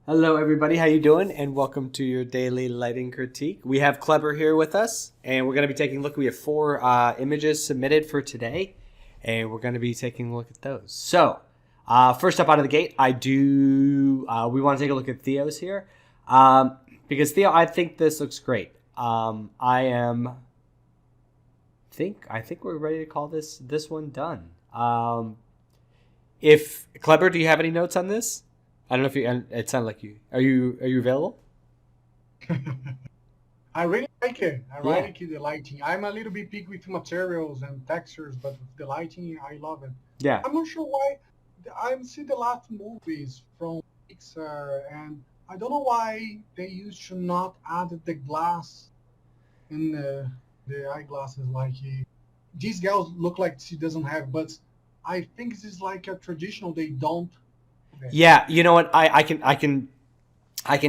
Hello, everybody. How you doing? And welcome to your daily lighting critique. We have Cleber here with us, and we're going to be taking a look. We have 4 images submitted for today, and we're going to be taking a look at those. So, first up out of the gate, we want to take a look at Theo's here, because Theo, I think this looks great. I think we're ready to call this one done. If Cleber, do you have any notes on this? I don't know if you. It sounded like you. Are you available? I really like it. I really like the lighting. I'm a little bit picky with materials and textures, but with the lighting, I love it. Yeah. I'm not sure why. I've seen the last movies from Pixar, and I don't know why they used to not add the glass in the eyeglasses. Like these girls look like she doesn't have, but I think this is like a traditional. They don't. Yeah, you know what? I can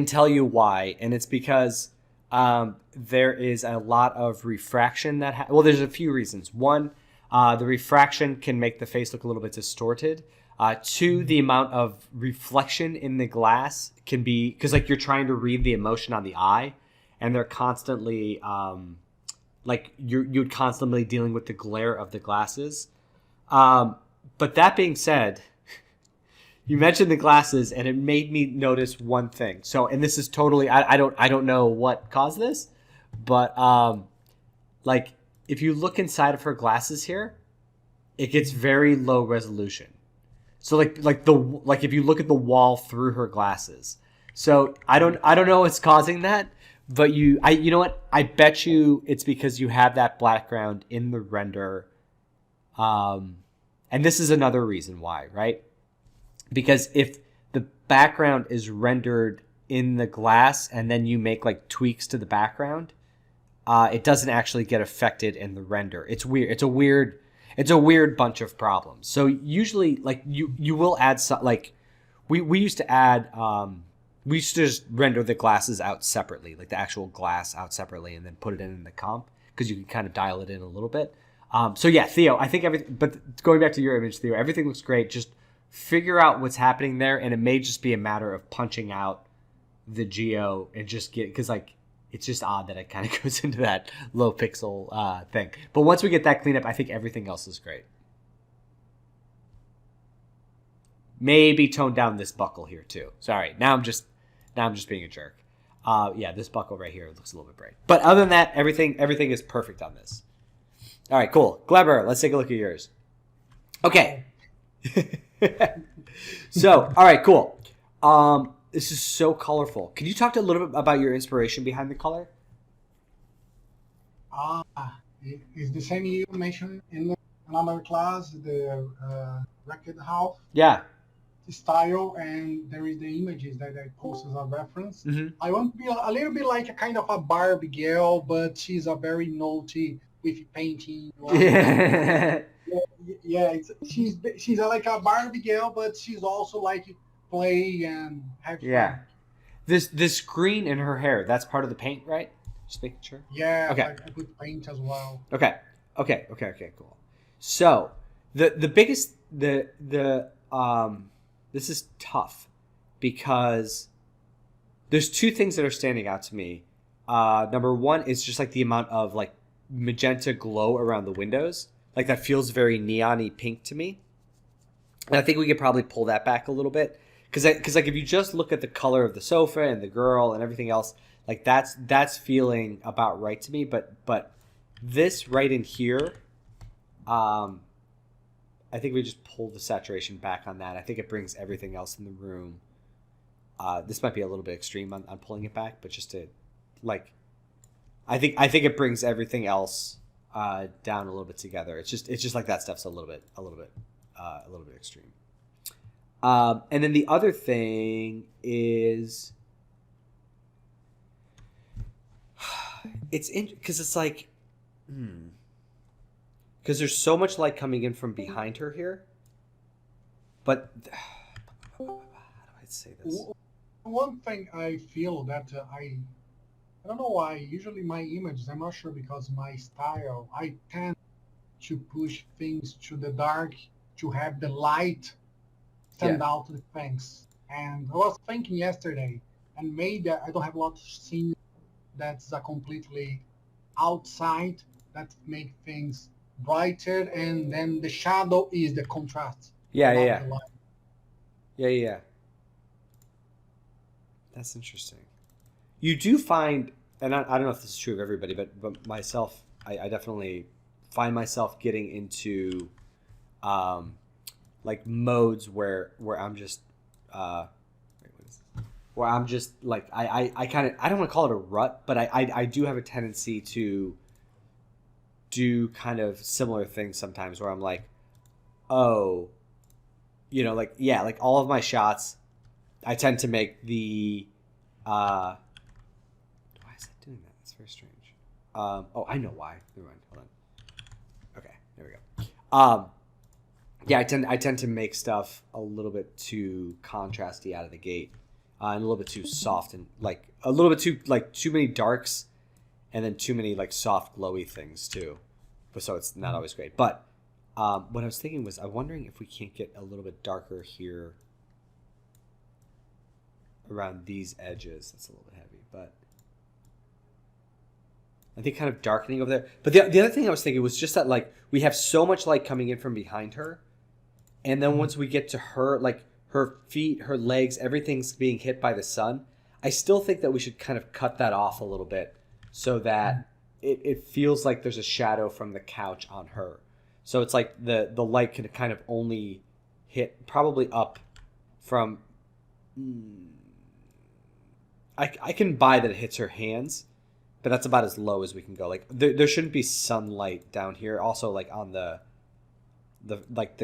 tell you why, and it's because there is a lot of refraction well, there's a few reasons. One, the refraction can make the face look a little bit distorted. Two, the amount of reflection in the glass can be because like you're trying to read the emotion on the eye, and they're constantly you're constantly dealing with the glare of the glasses. But that being said, you mentioned the glasses, and it made me notice one thing. So, and this is totally I don't know what caused this, but like if you look inside of her glasses here, it gets very low resolution. So like if you look at the wall through her glasses. So I don't know what's causing that, but you know what? I bet you it's because you have that background in the render. And this is another reason why, right? Because if the background is rendered in the glass and then you make like tweaks to the background, it doesn't actually get affected in the render. It's weird. It's a weird bunch of problems. So usually, like you will add some. Like we used to add. We used to just render the glasses out separately, like the actual glass out separately, and then put it in the comp because you can kind of dial it in a little bit. So yeah, Theo, I think everything. But going back to your image, Theo, everything looks great. Just figure out what's happening there, and it may just be a matter of punching out the geo and just get because like it's just odd that it kind of goes into that low pixel thing. But once we get that cleaned up, I think everything else is great. Maybe tone down this buckle here too. Sorry, now I'm just being a jerk. Yeah, this buckle right here looks a little bit bright. But other than that, everything is perfect on this. All right, cool. Cleber, let's take a look at yours. Okay. So, all right, cool. This is so colorful. Can you talk a little bit about your inspiration behind the color? It's the same you mentioned in another class, the record half. Yeah. Style, and there is the images that I post as a reference. Mm-hmm. I want to be a little bit like a kind of a Barbie girl, but she's a very naughty with painting. Yeah, she's like a Barbie girl, but she's also like play and have fun. Yeah. This green in her hair, that's part of the paint, right? Just making sure. Yeah. Okay. I put paint as well. Okay. Cool. So the biggest this is tough because there's 2 things that are standing out to me. Number one is just like the amount of like magenta glow around the windows. Like that feels very neon-y pink to me. And I think we could probably pull that back a little bit. Because like if you just look at the color of the sofa and the girl and everything else, like that's feeling about right to me. But this right in here, I think we just pull the saturation back on that. I think it brings everything else in the room. This might be a little bit extreme on pulling it back, but just to like, I think it brings everything else down a little bit together. It's just like that stuff's a little bit extreme. And then the other thing is, it's because it's like, because there's so much light coming in from behind her here. But how do I say this? One thing I feel that I don't know why. Usually my images, I'm not sure because my style, I tend to push things to the dark to have the light stand out the things. And I was thinking yesterday, and maybe I don't have a lot of scenes that's completely outside that make things brighter, and then the shadow is the contrast, Yeah, yeah, not yeah. the light. Yeah, yeah, yeah. That's interesting. You do find, and I don't know if this is true of everybody, but myself, I definitely find myself getting into um, like modes where I'm just wait, what is this? Where I'm just like I kind of I don't want to call it a rut, but I do have a tendency to do kind of similar things sometimes where I'm like, oh, like yeah, like all of my shots, I tend to make the why is it doing that? That's very strange. Oh, I know why. Never mind. Hold on. Okay, there we go. Yeah, I tend to make stuff a little bit too contrasty out of the gate, and a little bit too soft and like a little bit too many darks, and then too many like soft glowy things too. But so it's not always great. But what I was thinking was, I'm wondering if we can't get a little bit darker here around these edges. That's a little bit heavy, but I think kind of darkening over there. But the other thing I was thinking was just that like we have so much light coming in from behind her, and then once we get to her, like her feet, her legs, everything's being hit by the sun. I still think that we should kind of cut that off a little bit so that it feels like there's a shadow from the couch on her. So it's like the light can kind of only hit probably up from... I can buy that it hits her hands, but that's about as low as we can go. Like there shouldn't be sunlight down here. Also, like on the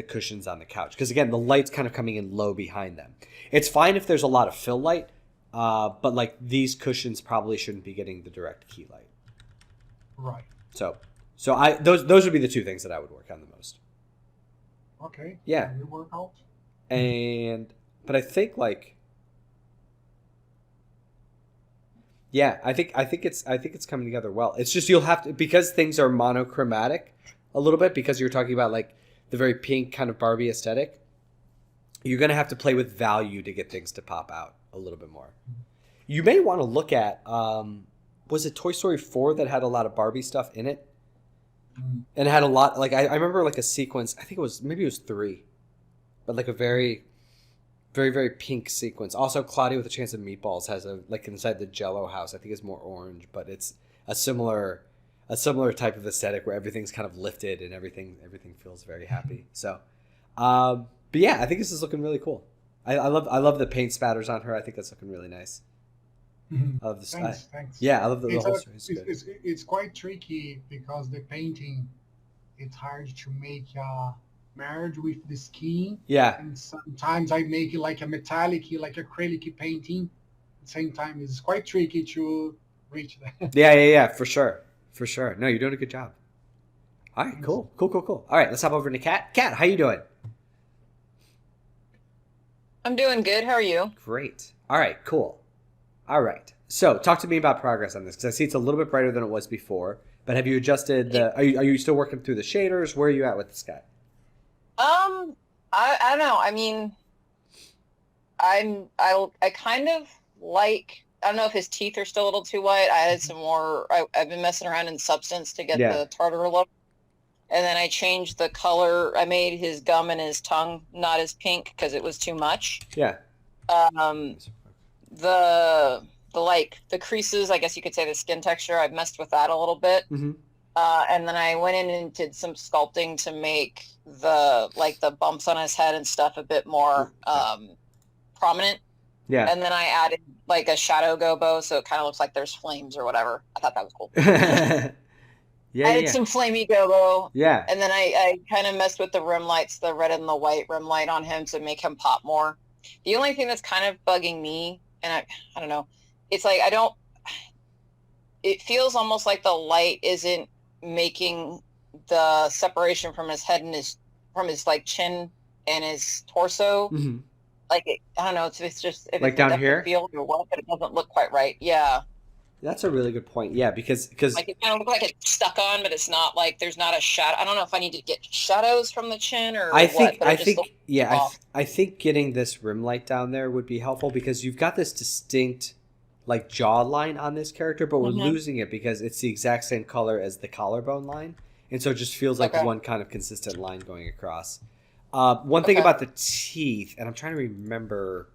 cushions on the couch, because again, the light's kind of coming in low behind them. It's fine if there's a lot of fill light, but like these cushions probably shouldn't be getting the direct key light. Right. So those would be the two things that I would work on the most. Okay. Yeah. We work out. But I think like. Yeah, I think it's coming together well. It's just you'll have to, because things are monochromatic a little bit, because you're talking about like the very pink kind of Barbie aesthetic. You're going to have to play with value to get things to pop out a little bit more. You may want to look at was it Toy Story 4 that had a lot of Barbie stuff in it? And it had a lot, like I remember like a sequence, I think it was 3, but like a very very, very pink sequence. Also, Cloudy with a Chance of Meatballs has a, like inside the Jello house, I think it's more orange, but it's a similar type of aesthetic where everything's kind of lifted and everything feels very happy. So, but yeah, I think this is looking really cool. I love the paint spatters on her. I think that's looking really nice. I love the style. Thanks. Yeah, I love the whole story. It's quite tricky because the painting, it's hard to make merge with the skin. Yeah. And sometimes I make it like a metallic, like acrylic painting. At the same time, it's quite tricky to reach that. Yeah, for sure. No, you're doing a good job. All right, cool. All right, let's hop over to Kat. Kat, how you doing? I'm doing good. How are you? Great. All right, cool. All right. So talk to me about progress on this, because I see it's a little bit brighter than it was before. But have you adjusted the? Are you still working through the shaders? Where are you at with this guy? I don't know. I mean, I kind of like. I don't know if his teeth are still a little too white. I added some more. I've been messing around in substance to get the tartar look, and then I changed the color. I made his gum and his tongue not as pink because it was too much. Yeah. The creases, I guess you could say the skin texture, I've messed with that a little bit. Mm-hmm. And then I went in and did some sculpting to make the bumps on his head and stuff a bit more prominent. Yeah. And then I added like a shadow gobo, so it kind of looks like there's flames or whatever. I thought that was cool. I added some flamey gobo. Yeah. And then I kind of messed with the rim lights, the red and the white rim light on him to make him pop more. The only thing that's kind of bugging me, and I don't know, it's like it feels almost like the light isn't making the separation from his head and from his like chin and his torso. Mm-hmm. Like I don't know, it's just if like it's down a here field or what, but it doesn't look quite right. Yeah. That's a really good point. Yeah, because Like it kind of look like it's stuck on, but it's not like there's not a shadow. I don't know if I need to get shadows from the chin or what, but it just looks off. I think getting this rim light down there would be helpful because you've got this distinct like jawline on this character, but we're Mm-hmm. losing it because it's the exact same color as the collarbone line, and so it just feels like Okay. one kind of consistent line going across. One thing Okay. about the teeth, and I'm trying to remember.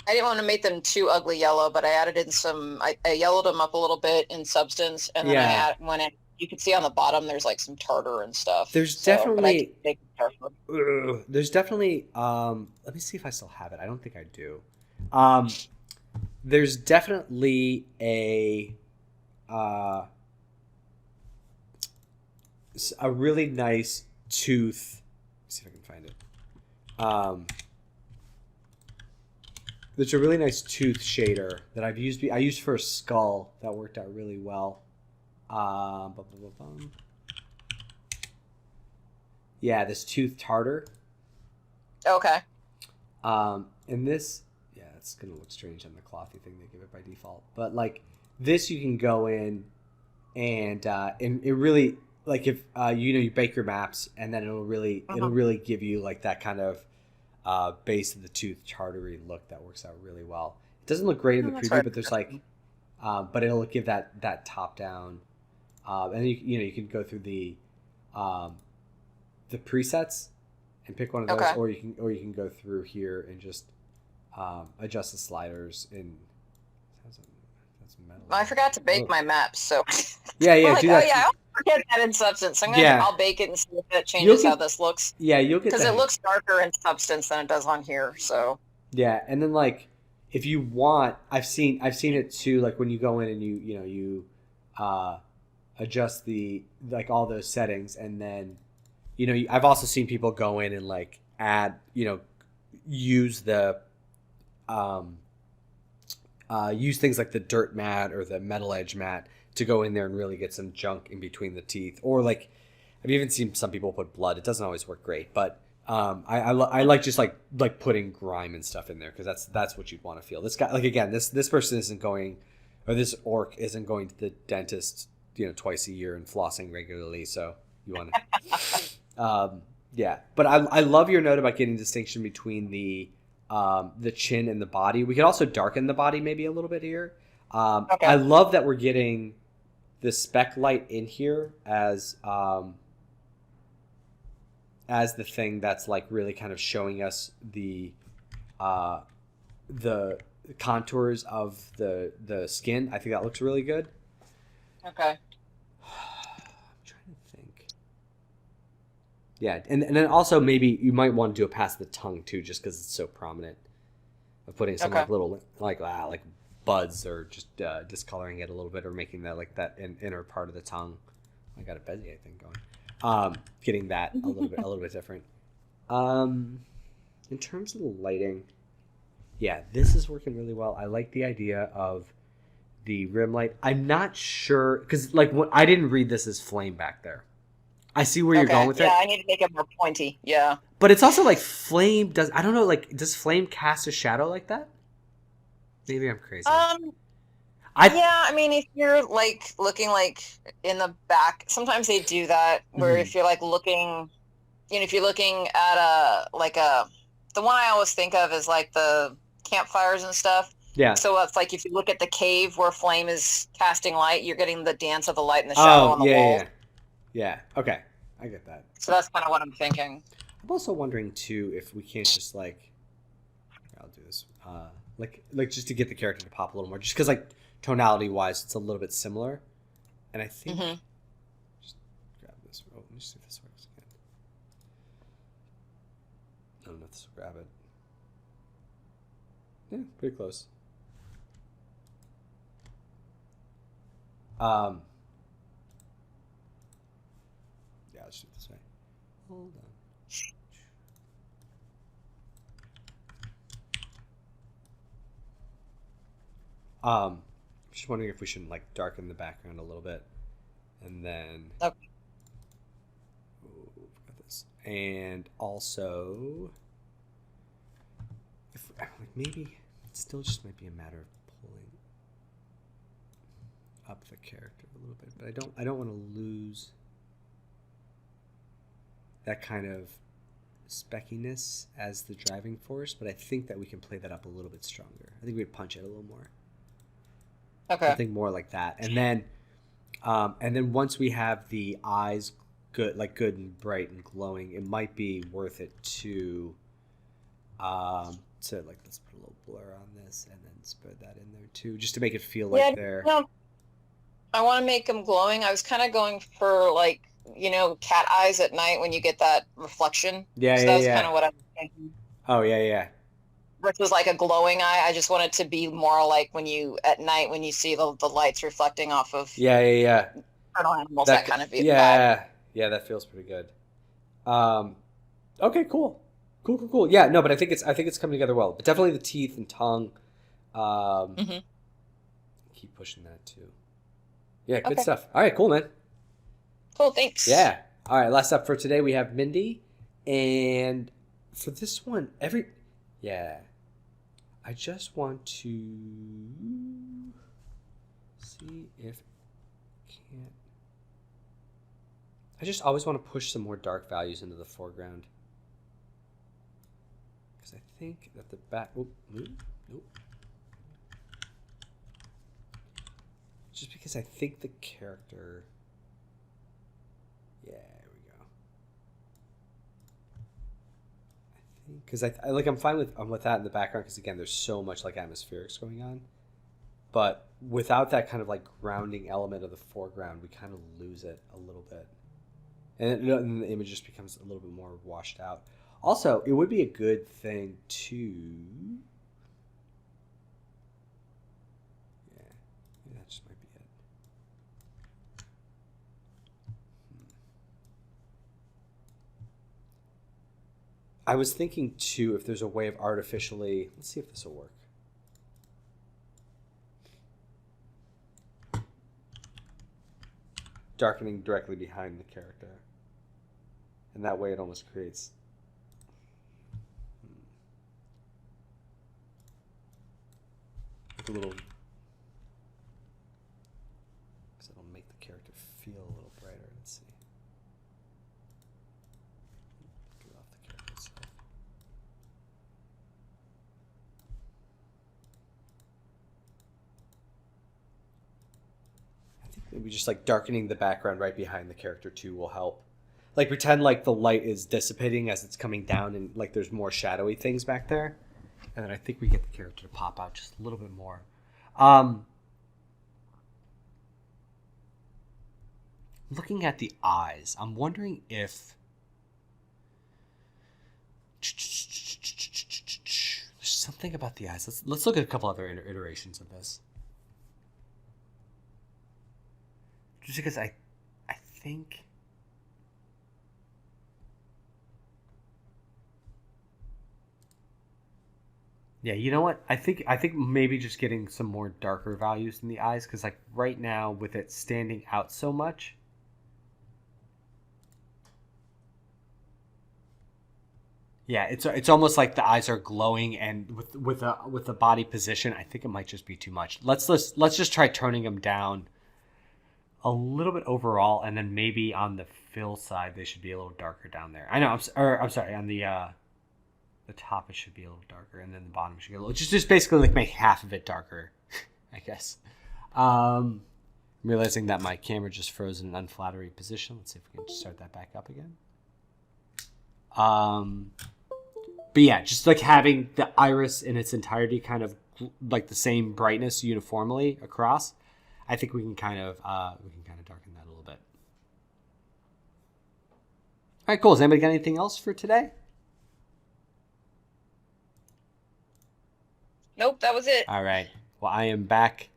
I didn't want to make them too ugly yellow, but I added in some. I yellowed them up a little bit in substance, and then Yeah. you can see on the bottom there's like some tartar and stuff. There's But I definitely can make tartar. There's definitely let me see if I still have it. I don't think I do. There's definitely a really nice tooth. Let's see if I can find it. There's a really nice tooth shader that I used for a skull that worked out really well. Yeah, this tooth tartar. Okay. And this, yeah, it's gonna look strange on the clothy thing they give it by default. But like this, you can go in and it really like if you bake your maps and then it'll really give you like that kind of base of the tooth tartary look that works out really well. It doesn't look great in the That's preview, right. but there's like, but it'll give that top down, and you can go through the presets and pick one of those, Okay. or you can go through here and just adjust the sliders in. That's metal. I forgot to bake my maps, so Yeah, I'm like, do oh that. yeah, I'll forget that in substance. I'll bake it and see if it You'll changes get- how this looks. Yeah, you'll get Because the it looks darker in substance than it does on here. So Yeah, and then like if you want, I've seen it too. Like when you go in and you adjust the like all those settings, and then I've also seen people go in and like add use the use things like the dirt mat or the metal edge mat to go in there and really get some junk in between the teeth, or like I've even seen some people put blood. It doesn't always work great, but I like just like putting grime and stuff in there because that's what you'd want to feel. This guy, like again, this person isn't going, or this orc isn't going to the dentist twice a year and flossing regularly. So you want to, yeah. But I love your note about getting distinction between the chin and the body. We could also darken the body maybe a little bit here. Okay. I love that we're getting the speck light in here as the thing that's like really kind of showing us the contours of the skin. I think that looks really good. okay. I'm trying to think. Yeah, and then also maybe you might want to do it past the tongue too, just because it's so prominent. Of putting some like little like buds or just discoloring it a little bit or making that like that inner part of the tongue. I got a Bezier thing going. Getting that a little bit different. In terms of the lighting, yeah, this is working really well. I like the idea of the rim light. I'm not sure because like I didn't read this as flame back there. I see where you're going with it. Yeah, I need to make it more pointy. Yeah. But it's also like flame does. I don't know. Like, does flame cast a shadow like that? Maybe I'm crazy. Yeah, I mean, if you're like looking like in the back, sometimes they do that where if you're like looking, if you're looking at the one I always think of is like the campfires and stuff. Yeah. So it's like if you look at the cave where flame is casting light, you're getting the dance of the light and the shadow on the wall. Yeah. Okay, I get that. So that's kind of what I'm thinking. I'm also wondering too if we can't just like, I'll do this, like just to get the character to pop a little more, just because like tonality wise, it's a little bit similar, and I think just grab this. Oh, let me see if this works again. I don't know if this will grab it. Yeah, pretty close. Yeah, let's do it this way. Hold on. Just wondering if we should like darken the background a little bit, and then. Okay. Oh, forgot this. And also, if like maybe It still just might be a matter of pulling up the character a little bit, but I don't want to lose that kind of speckiness as the driving force, but I think that we can play that up a little bit stronger. I think we'd punch it a little more. Okay. Something more like that. And then once we have the eyes good and bright and glowing, it might be worth it to like, let's put a little blur on this and then spread that in there too, just to make it feel like they're... No, I want to make them glowing. I was kind of going for like, cat eyes at night when you get that reflection. Yeah, so yeah, that's yeah. kind of what I'm thinking. Oh, yeah, yeah. Versus like a glowing eye. I just want it to be more like when you see the lights reflecting off of turtle animals, that kind of vibe. Yeah, that feels pretty good. Okay, cool. Yeah, no, but I think it's coming together well. But definitely the teeth and tongue. Keep pushing that too. Yeah, good stuff. All right, cool, man. Cool, thanks. Yeah. All right, last up for today we have Mindy, and for this one, I just want to see if can't. I just always want to push some more dark values into the foreground. Because I think that the back... Oh, nope. Just because I think the character... Yeah, there we go. I think... Because I'm fine with that in the background, because again, there's so much like atmospherics going on. But without that kind of like grounding element of the foreground, we kind of lose it a little bit. And the image just becomes a little bit more washed out. Also, it would be a good thing to... Yeah, maybe that just might be it. I was thinking, too, if there's a way of artificially... Let's see if this will work. Darkening directly behind the character. And that way it almost creates... a little... Because it'll make the character feel a little brighter. Let's see. Get off the character itself. I think maybe just like darkening the background right behind the character too will help. Like pretend like the light is dissipating as it's coming down and like there's more shadowy things back there. And then I think we get the character to pop out just a little bit more. Looking at the eyes, I'm wondering if... There's something about the eyes. Let's look at a couple other iterations of this. Just because I think... Yeah, you know what? I think maybe just getting some more darker values in the eyes, because like right now with it standing out so much. Yeah, it's almost like the eyes are glowing, and with the body position, I think it might just be too much. Let's just try turning them down a little bit overall, and then maybe on the fill side they should be a little darker down there. I know, I'm sorry, on the top it should be a little darker, and then the bottom should get a little, just basically like make half of it darker, I guess. Realizing that my camera just froze in an unflattering position. Let's see if we can start that back up again. But yeah, just like having the iris in its entirety kind of like the same brightness uniformly across, I think we can kind of darken that a little bit. All right, cool. Has anybody got anything else for today? Nope, that was it. All right. Well, I am back.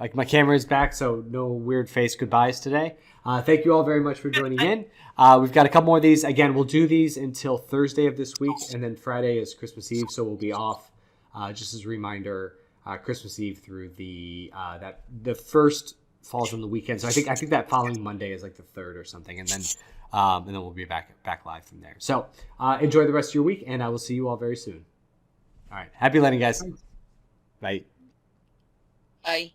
Like my camera is back, so no weird face goodbyes today. Thank you all very much for joining in. We've got a couple more of these. Again, we'll do these until Thursday of this week, and then Friday is Christmas Eve, so we'll be off. Just as a reminder, Christmas Eve through the first falls on the weekend. So I think that following Monday is like the 3rd or something, and then we'll be back live from there. So enjoy the rest of your week, and I will see you all very soon. All right, happy landing, guys. Bye. I